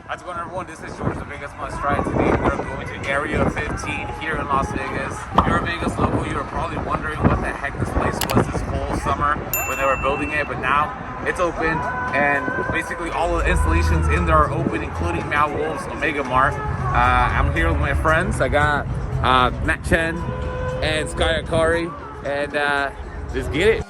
How's it going, everyone? This is George, the Vegas Must Try. Today we're going to Area 15 here in Las Vegas. If you're a Vegas local, you're probably wondering what the heck this place was this whole summer when they were building it, but now it's open, and basically all of the installations in there are open, including Meow Wolf's Omega Mart. I'm here with my friends. I got Nat Chen and Sky Akari, and let's get it.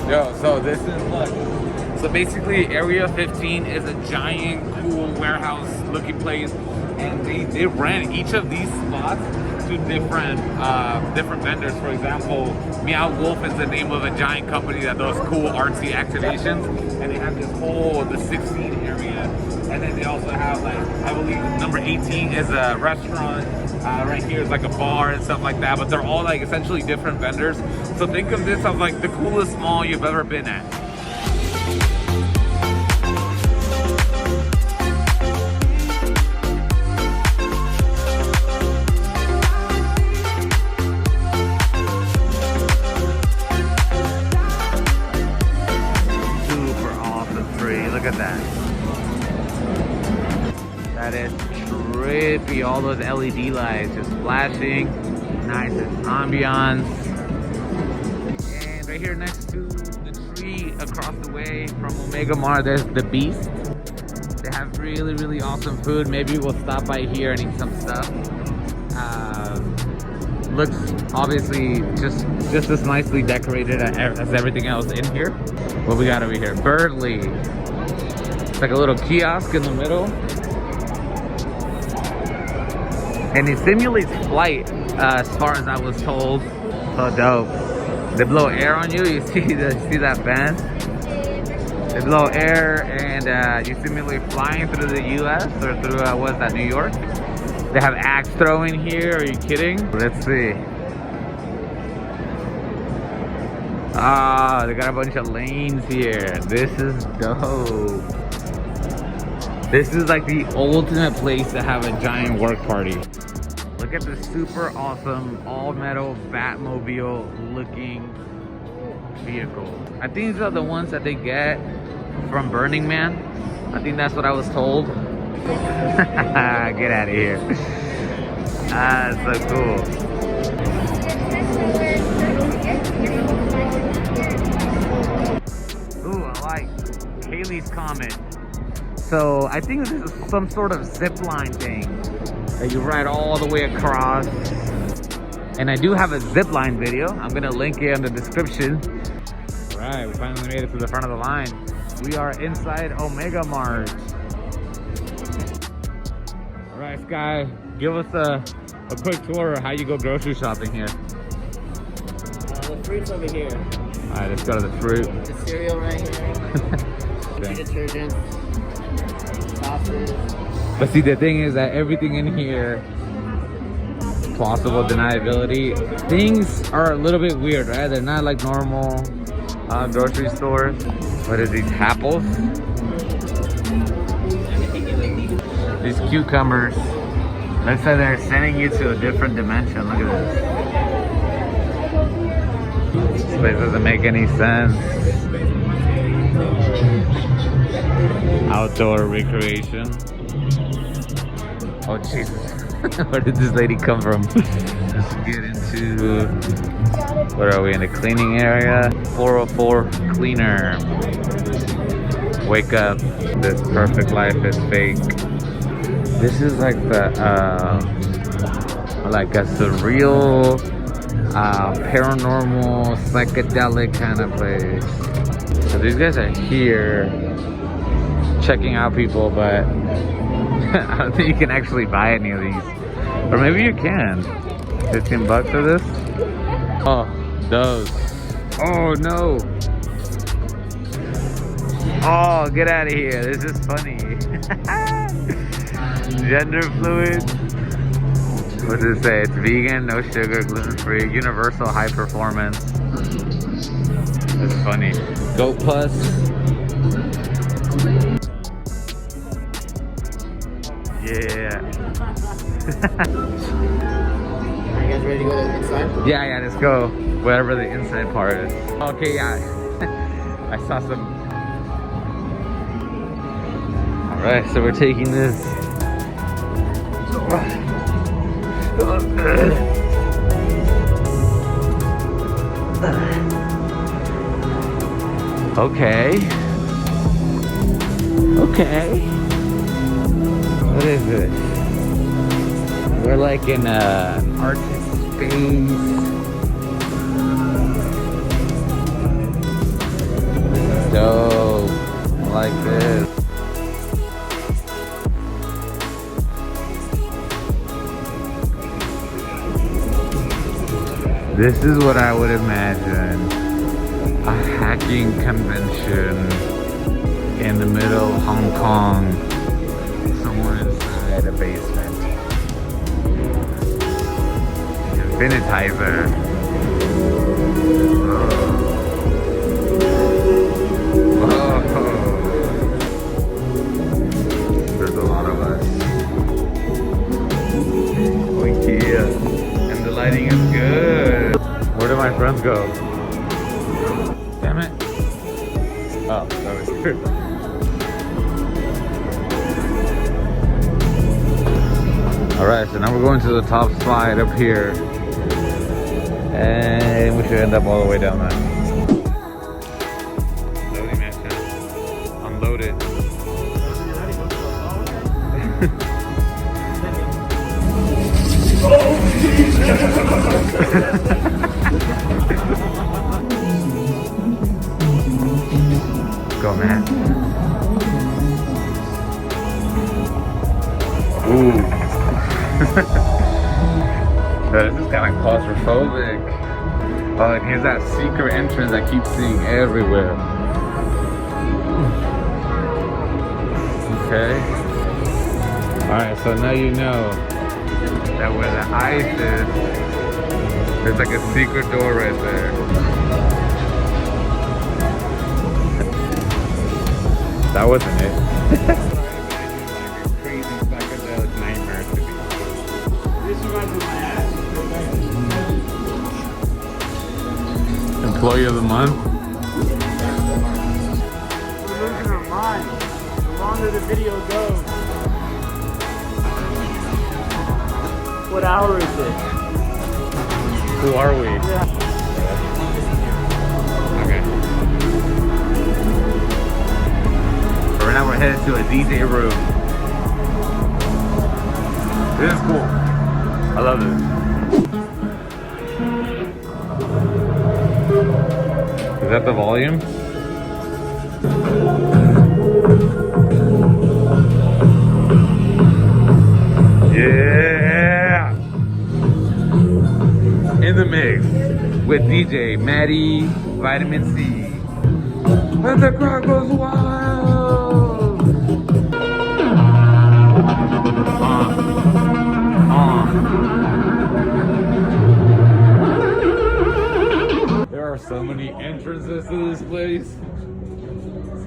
Yo, so this is, look. So basically, Area 15 is a giant, cool warehouse looking place, and they ran each of these spots to different vendors. For example, Meow Wolf is the name of a giant company that does cool artsy activations, and they have this whole, the 16 area. And then they also have, like, I believe number 18 is a restaurant. Right here is like a bar and stuff like that, but they're all like essentially different vendors. So think of this as like the coolest mall you've ever been at. Super awesome tree. Look at that. That is trippy. All those LED lights just flashing. Nice ambiance. And right here next to the tree across the way from Omega Mart, there's the Beatz. They have really, really awesome food. Maybe we'll stop by here and eat some stuff. Looks obviously just as nicely decorated as everything else in here. What we got over here? Birdly. It's like a little kiosk in the middle. And it simulates flight, as far as I was told. So dope. They blow air on you. You see that fan? They blow air, and you simulate flying through the U.S. or through what's that, New York? They have axe throwing here. Are you kidding? Let's see. Ah, they got a bunch of lanes here. This is dope. This is like the ultimate place to have a giant work party. Look at this super awesome all-metal Batmobile looking vehicle. I think these are the ones that they get from Burning Man. I think that's what I was told. Get out of here. Ah, that's so cool. Ooh, I like Halley's Comet. So I think this is some sort of zip line thing that you ride all the way across. And I do have a zip line video. I'm gonna link it in the description. All right, we finally made it to the front of the line. We are inside Omega Mart. All right, Sky, give us a quick tour of how you go grocery shopping here. The fruit's over here. All right, let's go to the fruit. The cereal right here. Okay. Detergent. Sauces. But see, the thing is that everything in here, plausible deniability, things are a little bit weird, right? They're not like normal grocery stores. What is these, apples? These cucumbers. Looks like they're sending you to a different dimension. Look at this. This place doesn't make any sense. Outdoor recreation. Oh Jesus, where did this lady come from? Let's get into, where are we, in the cleaning area? 404 cleaner. Wake up, this perfect life is fake. This is like the, like a surreal, paranormal, psychedelic kind of place. So these guys are here checking out people, but I don't think you can actually buy any of these. Or maybe you can. 15 bucks for this? Oh, those. Oh no. Oh, get out of here. This is funny. Gender fluid. What does it say? It's vegan, no sugar, gluten-free, universal high performance. That's funny. Goat Plus. Yeah. Are you guys ready to go to the inside? Yeah, let's go. Whatever the inside part is. Okay, yeah. I saw some. Alright, so we're taking this. Okay. Okay. What is this? We're like in an artist space. Dope. I like this. This is what I would imagine a hacking convention in the middle of Hong Kong, somewhere inside a basement. Infinitizer. Whoa. There's a lot of us. Oh yeah. And the lighting is good. Where do my friends go? Damn it. Oh, that was true. Alright, so now we're going to the top slide up here. And we should end up all the way down there. Loading mansion. Unload it. Go, man. Ooh. This is kind of claustrophobic. Oh, and here's that secret entrance I keep seeing everywhere. Okay. Alright, so now you know that where the ice is, there's like a secret door right there. That wasn't it. Crazy psychedelic nightmare to be. This reminds me of my ass. Employee of the month. We're losing our mind. The longer the video goes. What hour is it? Who are we? Yeah. Okay. So right now we're headed to a DJ room. This is cool. I love this. Is that the volume? Yeah! In the mix with DJ Maddie Vitamin C. And the crowd goes wild! There are so many entrances to this place.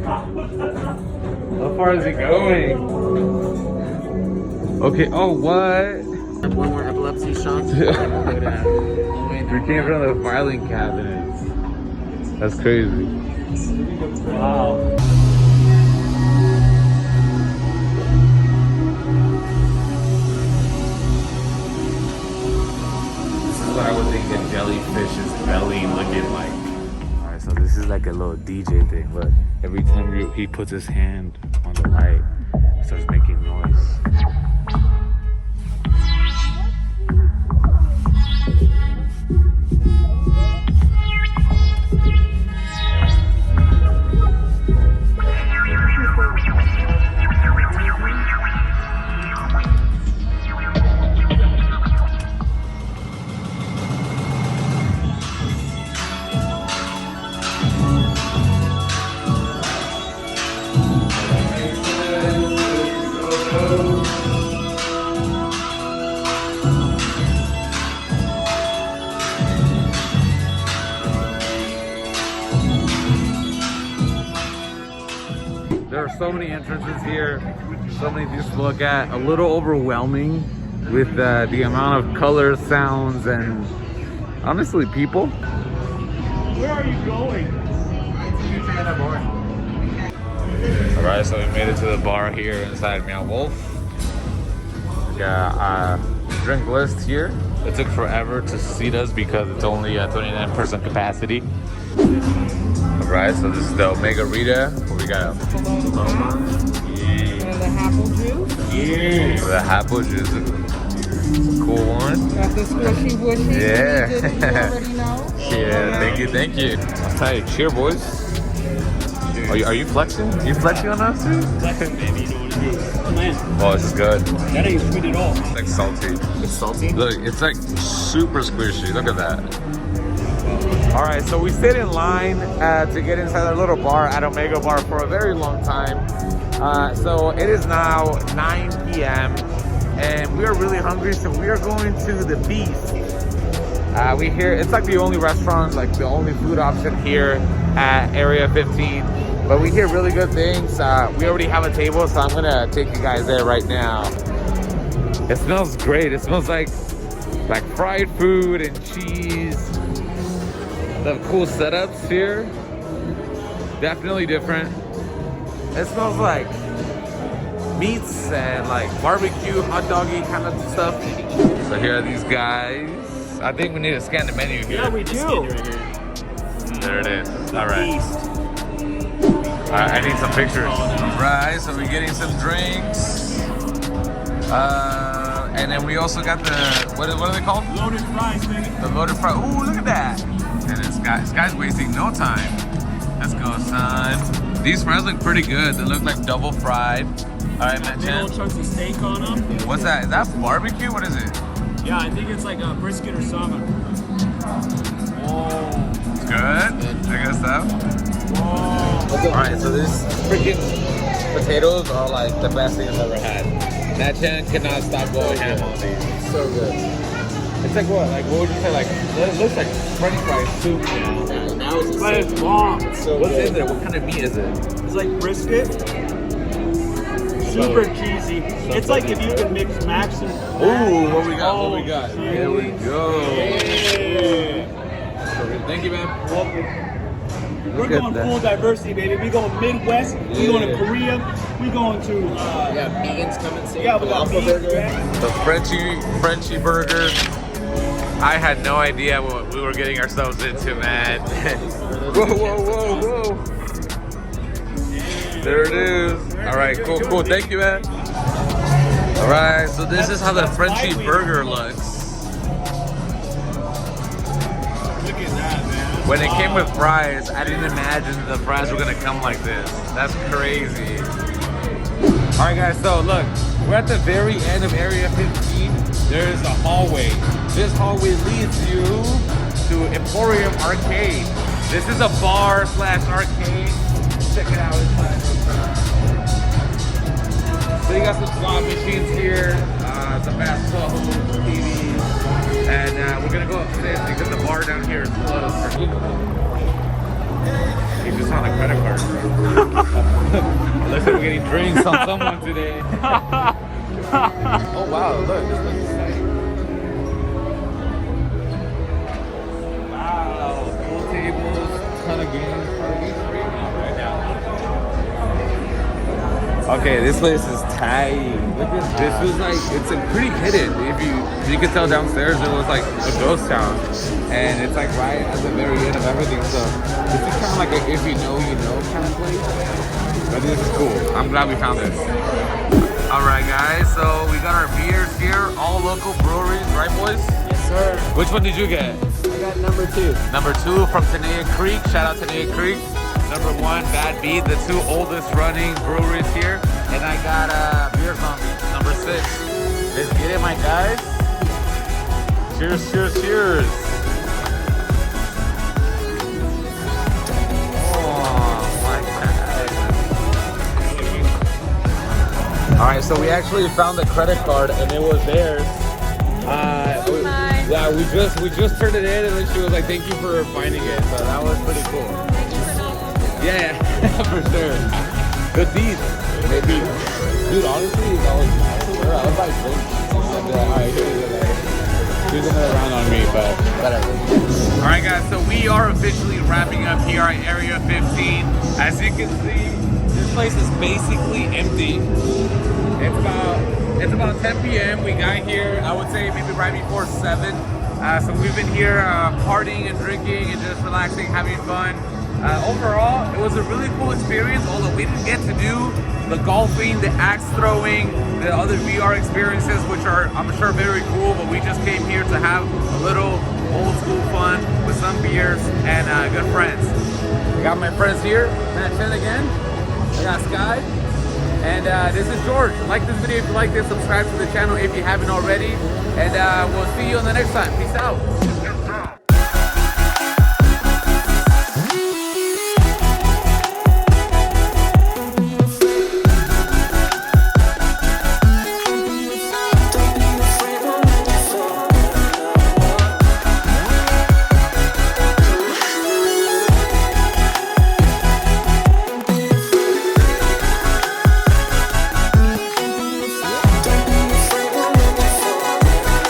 How far is it going? Okay, oh what? One more epilepsy shot. We came from the filing cabinets. That's crazy. Wow. This is what I would think a jellyfish's belly looking like. Alright, so this is like a little DJ thing. Look, every time he puts his hand on the light, it starts making noise. so many entrances here, so many things to look at. A little overwhelming with the amount of colors, sounds, and honestly, people. Where are you going? All right, so we made it to the bar here inside Meow Wolf. We got a drink list here. It took forever to seat us because it's only a 29-person capacity. All right, so this is the Omega Rita. We got Damma. And the apple juice. Yeah. The apple juice. Cool one. Got the squishy wushy. Yeah. You already know. Yeah, thank you. I'll tell you, cheer, boys. Are you flexing? Are you flexing on us, too? Flexing, baby, you know what it is. Man, Oh, this is good. that ain't sweet at all. It's like salty. It's salty. Look, it's like super squishy. Look at that. All right, so we stayed in line to get inside our little bar at Omega Bar for a very long time. So it is now 9 p.m. and we are really hungry, so we are going to the Beatz. We hear it's like the only restaurant, like the only food option here at Area 15. But we hear really good things. We already have a table, so I'm gonna take you guys there right now. It smells great. It smells like fried food and cheese. They have cool setups here. Definitely different. It smells like meats and like barbecue, hot doggy kind of stuff. So here are these guys. I think we need to scan the menu here. Yeah, we do. There it is. All right. I need some pictures. All right, so we're getting some drinks. And then we also got the, what are they called? Loaded fries, baby. The loaded fries. Ooh, look at that. And this guy's wasting no time. Let's go, son. These fries look pretty good. They look like double fried. All right, man. Little chunks of steak on them. What's that? Is that barbecue? What is it? Yeah, I think it's like a brisket or salmon. Whoa. It's good. Good stuff. Whoa. All right, so this freaking potatoes are like the best thing I've ever had. That Chen cannot stop going ham on these. So good. It's like what? Like what would you say? Like it looks like French fries soup. Yeah, now it's But it's bomb. It's so What's good. in there? What kind of meat is it? It's like brisket. Super cheesy. It's like if you could mix max and... Ooh, what we got? Oh, What we got? shit. Here we go. Yeah. Thank you, man. We're going full diversity, baby. We're going Midwest. We're going to Korea. We're going to... Yeah, vegans come and see. Yeah, we got Falafel beef, burger. yeah. The Frenchy burger. I had no idea what we were getting ourselves into, man. Whoa. There it is. All right, cool. Thank you, man. All right, so this is how the Frenchy burger looks. Look at that, man. When it came with fries, I didn't imagine the fries were gonna come like this. That's crazy. All right, guys, so look, we're at the very end of Area 15. There's a hallway. This hallway leads you to Emporium Arcade. This is a bar/arcade. Check it out inside. So you got some slot machines here, some basketball hoops, TVs, and we're gonna go upstairs because the bar down here is closed for people. You just on a credit card. Looks like we're getting drinks on someone today. Oh wow, look, this looks exciting. Wow, pool tables, ton of games. Okay, this place is tight. Look at this. Was like, it's like pretty hidden. If you could tell downstairs, it was like a ghost town, and it's like right at the very end of everything. So this is kind of like a if you know kind of place. But this is cool. I'm glad we found this. All right, guys. So we got our beers here, all local breweries, right, boys? Yes, sir. Which one did you get? I got number 2. Number 2 from Tenaya Creek. Shout out Tenaya Creek. Number 1, Bad Beat, the 2 oldest running breweries here. And I got Beer Zombie, number 6. Let's get it, my guys. Cheers. Oh, my God. All right, so we actually found the credit card, and it was theirs. Yeah, we just turned it in, and then she was like, "Thank you for finding it." So that was pretty cool. Yeah, for sure. Good deeds. Maybe, dude, honestly, I was like, alright, here's another round on me, but whatever. All right, guys, so we are officially wrapping up here at Area 15. As you can see, this place is basically empty. It's about 10 p.m. We got here, I would say maybe right before 7. So we've been here partying and drinking and just relaxing, having fun. Overall, it was a really cool experience, although we didn't get to do the golfing, the axe throwing, the other VR experiences, which are, I'm sure, very cool, but we just came here to have a little old school fun with some beers and good friends. I got my friends here, Matt Chen again, I got Sky, and this is George. Like this video if you like this, subscribe to the channel if you haven't already, and we'll see you on the next time. Peace out.